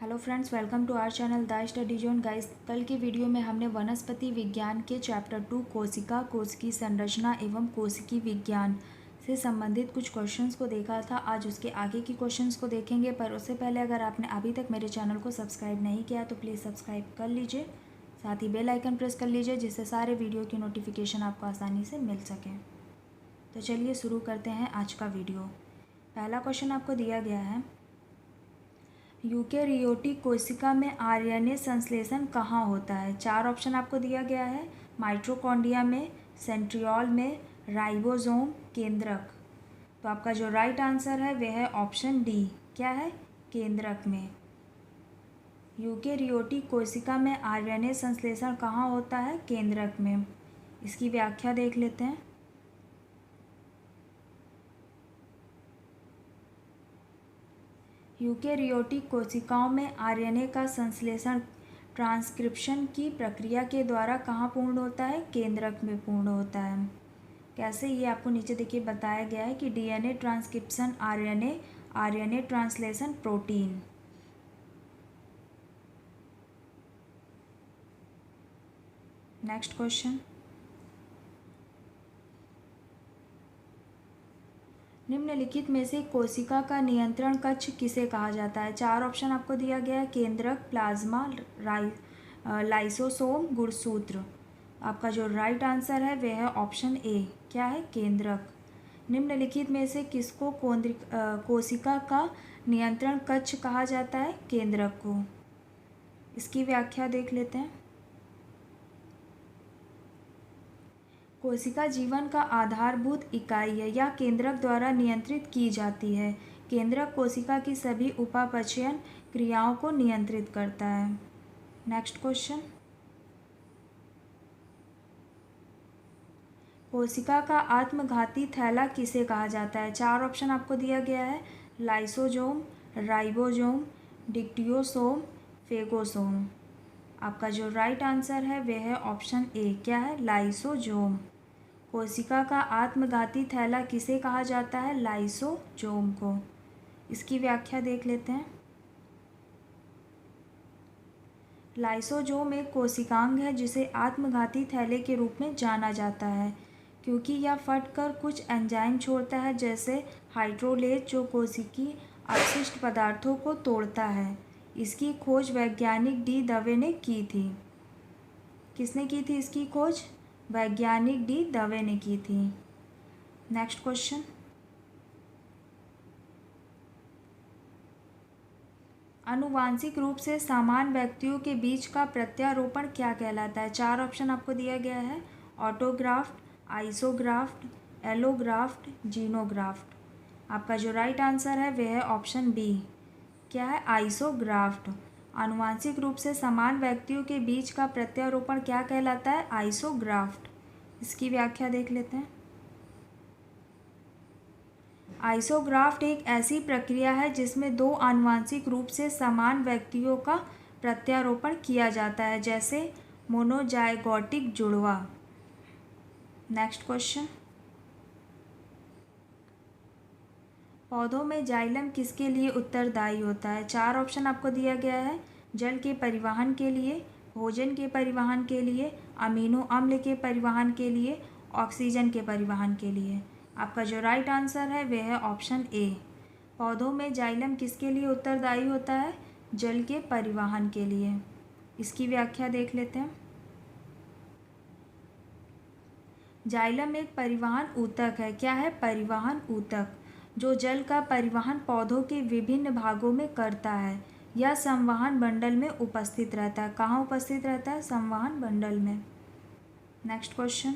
Hello friends, welcome to our channel the study zone. Guys, कल की video में हमने वनस्पति विज्ञान के चैप्टर 2 कोशिका, कोशिकी संरचना एवं कोशिकी विज्ञान से संबंधित कुछ क्वेश्चंस को देखा था। आज उसके आगे की क्वेश्चंस को देखेंगे, पर उससे पहले अगर आपने अभी तक मेरे चैनल को सब्सक्राइब नहीं किया तो प्लीज़ सब्सक्राइब कर लीजिए, साथ ही बेल आइकन प्रेस कर लीजिए जिससे सारे वीडियो की नोटिफिकेशन आपको आसानी से मिल सके। तो चलिए शुरू करते हैं आज का वीडियो। पहला क्वेश्चन आपको दिया गया है, यूकेरियोटिक कोशिका में आरएनए संश्लेषण कहाँ होता है। चार ऑप्शन आपको दिया गया है, माइटोकॉन्ड्रिया में, सेंट्रियोल में, राइबोसोम, केंद्रक। तो आपका जो राइट आंसर है वह है ऑप्शन डी। क्या है? केंद्रक में। यूकेरियोटिक कोशिका में आरएनए संश्लेषण कहाँ होता है? केंद्रक में। इसकी व्याख्या देख लेते हैं। यूकेरियोटिक कोशिकाओं में आरएनए का संश्लेषण ट्रांसक्रिप्शन की प्रक्रिया के द्वारा कहाँ पूर्ण होता है? केंद्रक में पूर्ण होता है। कैसे? ये आपको नीचे देखिए बताया गया है कि DNA transcription RNA, RNA translation protein. Next question, निम्नलिखित में से कोशिका का नियंत्रण कक्ष किसे कहा जाता है। चार ऑप्शन आपको दिया गया है, केंद्रक, प्लाज्मा, लाइसोसोम, गुणसूत्र। आपका जो राइट आंसर है वह है ऑप्शन ए। क्या है? केंद्रक। निम्नलिखित में से किसको कोशिका का नियंत्रण कक्ष कहा जाता है? केंद्रक को। इसकी व्याख्या देख लेते हैं। कोशिका जीवन का आधारभूत इकाई है, यह केंद्रक द्वारा नियंत्रित की जाती है। केंद्रक कोशिका की सभी उपापचयन क्रियाओं को नियंत्रित करता है। नेक्स्ट क्वेश्चन, कोशिका का आत्मघाती थैला किसे कहा जाता है। चार ऑप्शन आपको दिया गया है, लाइसोसोम, राइबोसोम, डिक्टियोसोम, फेगोसोम। आपका जो राइट आंसर है वह है ऑप्शन ए। क्या है? लाइसोसोम। कोशिका का आत्मघाती थैला किसे कहा जाता है? लाइसोसोम को। इसकी व्याख्या देख लेते हैं। लाइसोसोम एक कोशिकांग है जिसे आत्मघाती थैले के रूप में जाना जाता है क्योंकि यह फटकर कुछ एंजाइम छोड़ता है, जैसे हाइड्रोलेज, जो कोशिकी अपशिष्ट पदार्थों को तोड़ता है। इसकी खोज वैज्ञानिक डी दवे ने की थी। किसने की थी इसकी खोज? वैज्ञानिक डी दवे ने की थी। नेक्स्ट क्वेश्चन, आनुवांशिक रूप से समान व्यक्तियों के बीच का प्रत्यारोपण क्या कहलाता है। चार ऑप्शन आपको दिया गया है, ऑटोग्राफ्ट, आइसोग्राफ्ट, एलोग्राफ्ट, जीनोग्राफ्ट। आपका जो राइट आंसर है वह है ऑप्शन बी। क्या है? आइसोग्राफ्ट। आनुवांशिक रूप से समान व्यक्तियों के बीच का प्रत्यारोपण क्या कहलाता है? आइसोग्राफ्ट। इसकी व्याख्या देख लेते हैं। आइसोग्राफ्ट एक ऐसी प्रक्रिया है जिसमें दो आनुवांशिक रूप से समान व्यक्तियों का प्रत्यारोपण किया जाता है, जैसे मोनोजाइगोटिक जुड़वा। नेक्स्ट क्वेश्चन, पौधों में जाइलम किसके लिए उत्तरदायी होता है। चार ऑप्शन आपको दिया गया है, जल के परिवहन के लिए, भोजन के परिवहन के लिए, अमीनो अम्ल के परिवहन के लिए, ऑक्सीजन के परिवहन के लिए। आपका जो राइट आंसर है वह है ऑप्शन ए। पौधों में जाइलम किसके लिए उत्तरदायी होता है? जल के परिवहन के लिए। इसकी व्याख्या देख लेते हैं। जाइलम एक परिवहन ऊतक है। क्या है? परिवहन ऊतक, जो जल का परिवहन पौधों के विभिन्न भागों में करता है। यह संवहन बंडल में उपस्थित रहता है। कहाँ उपस्थित रहता है? संवहन बंडल में। नेक्स्ट क्वेश्चन,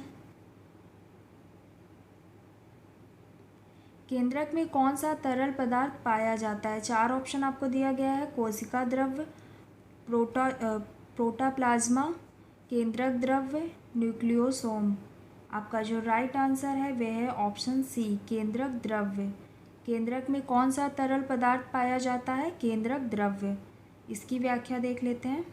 केंद्रक में कौन सा तरल पदार्थ पाया जाता है। चार ऑप्शन आपको दिया गया है, कोशिका द्रव्य, प्रोटोप्लाज्मा, केंद्रक द्रव्य, न्यूक्लियोसोम। आपका जो राइट आंसर है वह है ऑप्शन सी, केंद्रक द्रव्य। केंद्रक में कौन सा तरल पदार्थ पाया जाता है? केंद्रक द्रव्य। इसकी व्याख्या देख लेते हैं।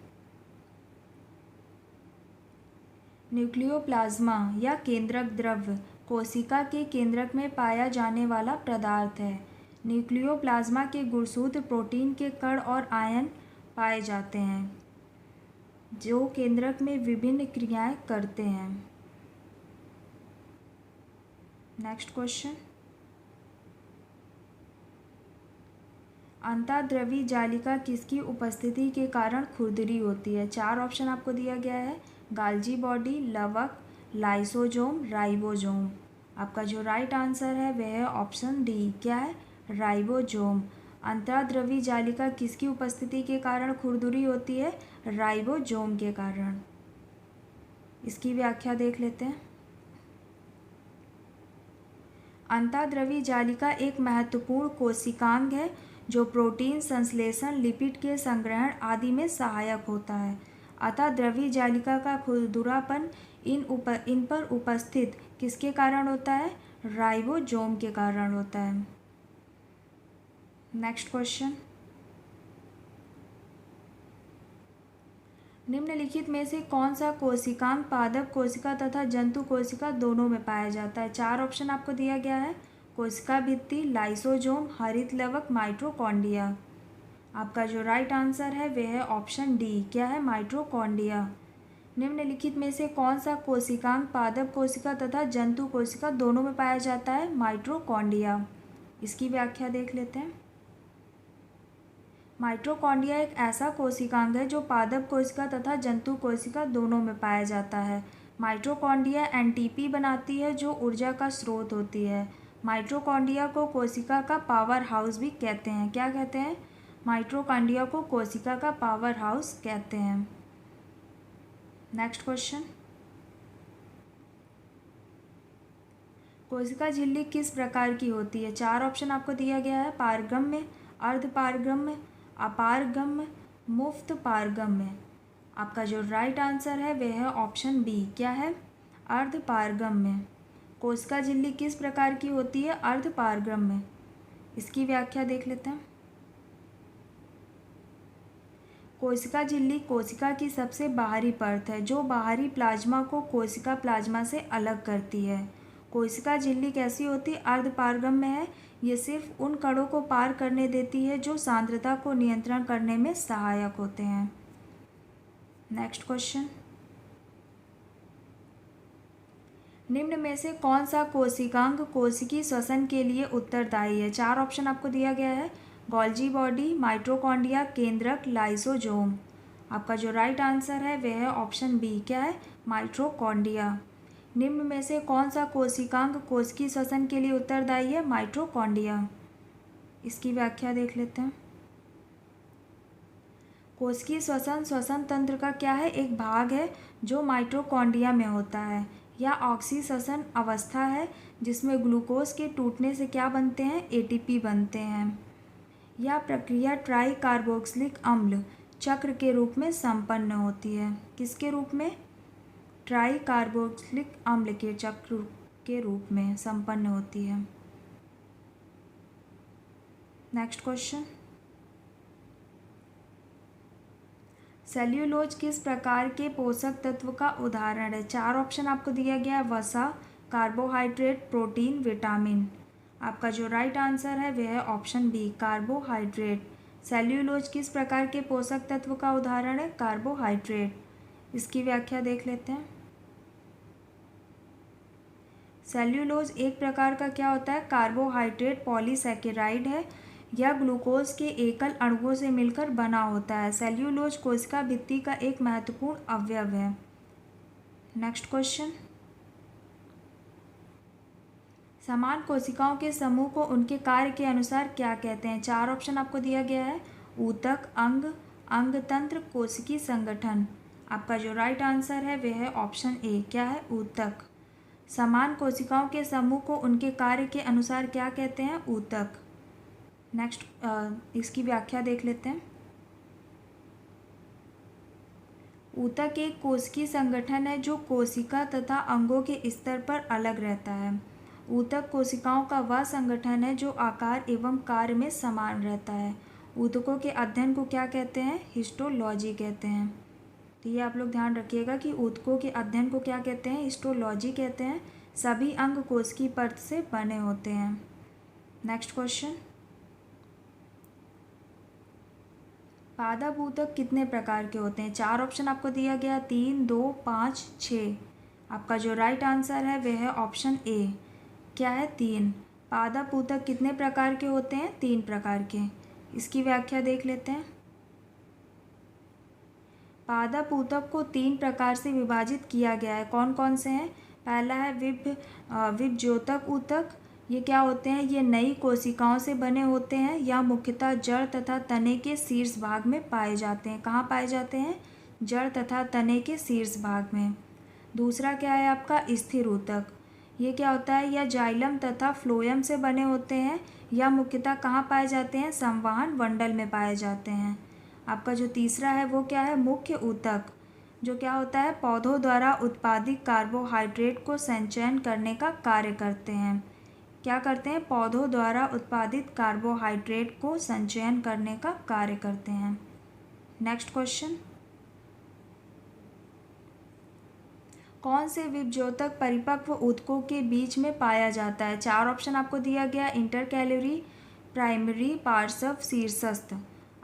न्यूक्लियोप्लाज्मा या केंद्रक द्रव्य कोशिका के केंद्रक में पाया जाने वाला पदार्थ है। न्यूक्लियोप्लाज्मा के गुणसूत्र प्रोटीन के कण और आयन पाए जाते हैं जो केंद्रक में विभिन्न क्रियाएं करते हैं। नेक्स्ट क्वेश्चन, अंतःद्रवी जालिका किसकी उपस्थिति के कारण खुरदरी होती है? 4 ऑप्शन आपको दिया गया है, गाल्जी बॉडी, लवक, लाइसोजोम, राइबोजोम। आपका जो राइट आंसर है वह है ऑप्शन डी, क्या है? राइबोजोम। अंतःद्रवी जालिका किसकी उपस्थिति के कारण खुरदरी होती है? राइबोजोम के कारण। इसकी व्याख्या देख लेते हैं। अंतःद्रवी जालिका एक महत्वपूर्ण कोशिकांग है जो प्रोटीन संश्लेषण, लिपिड के संग्रहण आदि में सहायक होता है। अतः द्रवी जालिका का खुरदरापन इन पर उपस्थित किसके कारण होता है? राइबोसोम के कारण होता है। नेक्स्ट क्वेश्चन, निम्नलिखित में से कौन सा कोशिकांग पादप कोशिका तथा जंतु कोशिका दोनों में पाया जाता है? 4 ऑप्शन आपको दिया गया है, कोशिका भित्ति, लाइसोजोम, हरित लवक, माइटोकॉन्ड्रिया। आपका जो राइट आंसर है वह है ऑप्शन डी, क्या है? माइटोकॉन्ड्रिया। निम्नलिखित में से कौन सा कोशिकांग पादप कोशिका तथा जंतु कोशिका दोनों में पाया जाता है? माइटोकॉन्ड्रिया। इसकी व्याख्या देख लेते हैं। माइटोकॉन्ड्रिया एक ऐसा कोशिकांग है जो पादप कोशिका तथा जंतु कोशिका दोनों में पाया जाता है। माइटोकॉन्ड्रिया एनटीपी बनाती है जो ऊर्जा का स्रोत होती है। माइटोकॉन्ड्रिया को कोशिका का पावर हाउस भी कहते हैं। क्या कहते हैं? माइटोकॉन्ड्रिया को कोशिका का पावर हाउस कहते हैं। नेक्स्ट क्वेश्चन, कोशिका झिल्ली किस प्रकार की होती है? 4 ऑप्शन आपको दिया गया है, पारगम्य, अर्धपारगम्य, अपारगम्य, मुफ्त पारगम्य। आपका जो राइट आंसर है वह है ऑप्शन बी, क्या है? अर्धपारगम्य। कोशिका झिल्ली किस प्रकार की होती है? अर्धपारगम्य। इसकी व्याख्या देख लेते हैं। कोशिका झिल्ली कोशिका की सबसे बाहरी परत है जो बाहरी प्लाज्मा को कोशिका प्लाज्मा से अलग करती है। कोशिका झिल्ली कैसी होती है? अर्धपारगम्य है। ये सिर्फ उन कणों को पार करने देती है जो सांद्रता को नियंत्रण करने में सहायक होते हैं। नेक्स्ट क्वेश्चन, निम्न में से कौन सा कोशिकांग कोशिकी श्वसन के लिए उत्तरदायी है? 4 ऑप्शन आपको दिया गया है, गोल्जी बॉडी, माइटोकॉन्ड्रिया, केंद्रक, लाइसोजोम। आपका जो राइट आंसर है वह है ऑप्शन बी, क्या है? माइटोकॉन्ड्रिया। निम्न में से कौन सा कोशिकांग कोशिकी श्वसन के लिए उत्तरदायी है? माइटोकॉन्ड्रिया। इसकी व्याख्या देख लेते हैं। कोशिकीय श्वसन तंत्र का क्या है? एक भाग है जो माइटोकॉन्ड्रिया में होता है। यह ऑक्सीश्वसन अवस्था है जिसमें ग्लूकोज के टूटने से क्या बनते हैं? एटीपी बनते हैं। यह प्रक्रिया ट्राई कार्बोक्सिलिक अम्ल चक्र के रूप में संपन्न होती है। किसके रूप में? ट्राई कार्बोक्सिलिक अम्ल के चक्र के रूप में संपन्न होती है। नेक्स्ट क्वेश्चन, सेल्यूलोज किस प्रकार के पोषक तत्व का उदाहरण है? 4 ऑप्शन आपको दिया गया है, वसा, कार्बोहाइड्रेट, प्रोटीन, विटामिन। आपका जो राइट आंसर है वह है ऑप्शन बी, कार्बोहाइड्रेट। सेल्यूलोज किस प्रकार के पोषक तत्व का उदाहरण है? कार्बोहाइड्रेट। इसकी व्याख्या देख लेते हैं। सेल्यूलोज एक प्रकार का क्या होता है? कार्बोहाइड्रेट पॉलीसैकेराइड है। यह ग्लूकोज के एकल अणुओं से मिलकर बना होता है। सेल्यूलोज कोशिका भित्ति का एक महत्वपूर्ण अवयव है। नेक्स्ट क्वेश्चन, समान कोशिकाओं के समूह को उनके कार्य के अनुसार क्या कहते हैं? 4 ऑप्शन आपको दिया गया है, ऊतक, अंग, अंगतंत्र, कोशिकीय संगठन। आपका जो राइट आंसर है वह है ऑप्शन ए, क्या है? ऊतक। समान कोशिकाओं के समूह को उनके कार्य के अनुसार क्या कहते हैं? ऊतक। नेक्स्ट इसकी व्याख्या देख लेते हैं। ऊतक एक कोशिकीय संगठन है जो कोशिका तथा अंगों के स्तर पर अलग रहता है। ऊतक कोशिकाओं का वह संगठन है जो आकार एवं कार्य में समान रहता है। ऊतकों के अध्ययन को क्या कहते हैं? हिस्टोलॉजी कहते हैं। तो ये आप लोग ध्यान रखिएगा कि ऊतकों के अध्ययन को क्या कहते हैं? हिस्टोलॉजी कहते हैं। सभी अंग कोशिकीय परत से बने होते हैं। नेक्स्ट क्वेश्चन, पादप ऊतक कितने प्रकार के होते हैं? 4 ऑप्शन आपको दिया गया, 3, 2, 5, 6। आपका जो राइट आंसर है वह है ऑप्शन ए। क्या है? 3। पादप ऊतक कितने प्रकार के होते हैं? 3 प्रकार के। इसकी व्याख्या देख लेते हैं। पादप ऊतक को 3 प्रकार से विभाजित किया गया है। कौन कौन से हैं? पहला है विभज्योतक ऊतक। ये क्या होते हैं? ये नई कोशिकाओं से बने होते हैं या मुख्यतः जड़ तथा तने के शीर्ष भाग में पाए जाते हैं। कहाँ पाए जाते हैं? जड़ तथा तने के शीर्ष भाग में। दूसरा क्या है आपका? स्थिर ऊतक। ये क्या होता है? यह जाइलम तथा फ्लोएम से बने होते हैं या मुख्यतः कहाँ पाए जाते हैं? संवहन मंडल में पाए जाते हैं। आपका जो तीसरा है वो क्या है? मुख्य ऊतक, जो क्या होता है? पौधों द्वारा उत्पादित कार्बोहाइड्रेट को संचयन करने का कार्य करते हैं। क्या करते हैं? पौधों द्वारा उत्पादित कार्बोहाइड्रेट को संचयन करने का कार्य करते हैं। नेक्स्ट क्वेश्चन, कौन से विभज्योतक परिपक्व ऊतकों के बीच में पाया जाता है? 4 ऑप्शन आपको दिया गया, इंटरकैलोरी, प्राइमरी, पार्श्व, शीर्षस्थ।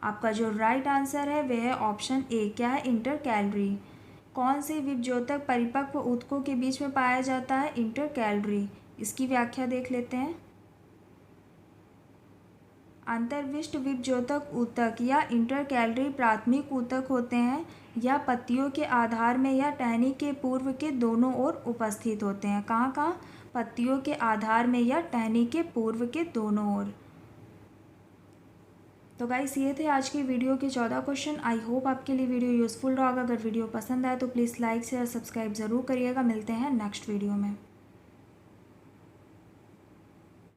आपका जो राइट आंसर है वह है ऑप्शन ए। क्या है? इंटरकैलोरी। कौन से विभज्योतक परिपक्व ऊतकों के बीच में पाया जाता है? इंटरकैलोरी। इसकी व्याख्या देख लेते हैं। अंतर्विष्ट विभज्योतक ऊतक या इंटरकैलोरी प्राथमिक ऊतक होते हैं या पत्तियों के आधार में या टहनी के पूर्व के दोनों ओर उपस्थित होते हैं। कहाँ कहाँ? पत्तियों के आधार में या टहनी के पूर्व के दोनों ओर। तो गाइस ये थे आज की वीडियो के 14 क्वेश्चन। आई होप आपके लिए वीडियो यूज़फुल रहा होगा। अगर वीडियो पसंद आए तो प्लीज़ लाइक शेयर सब्सक्राइब ज़रूर करिएगा। मिलते हैं नेक्स्ट वीडियो में।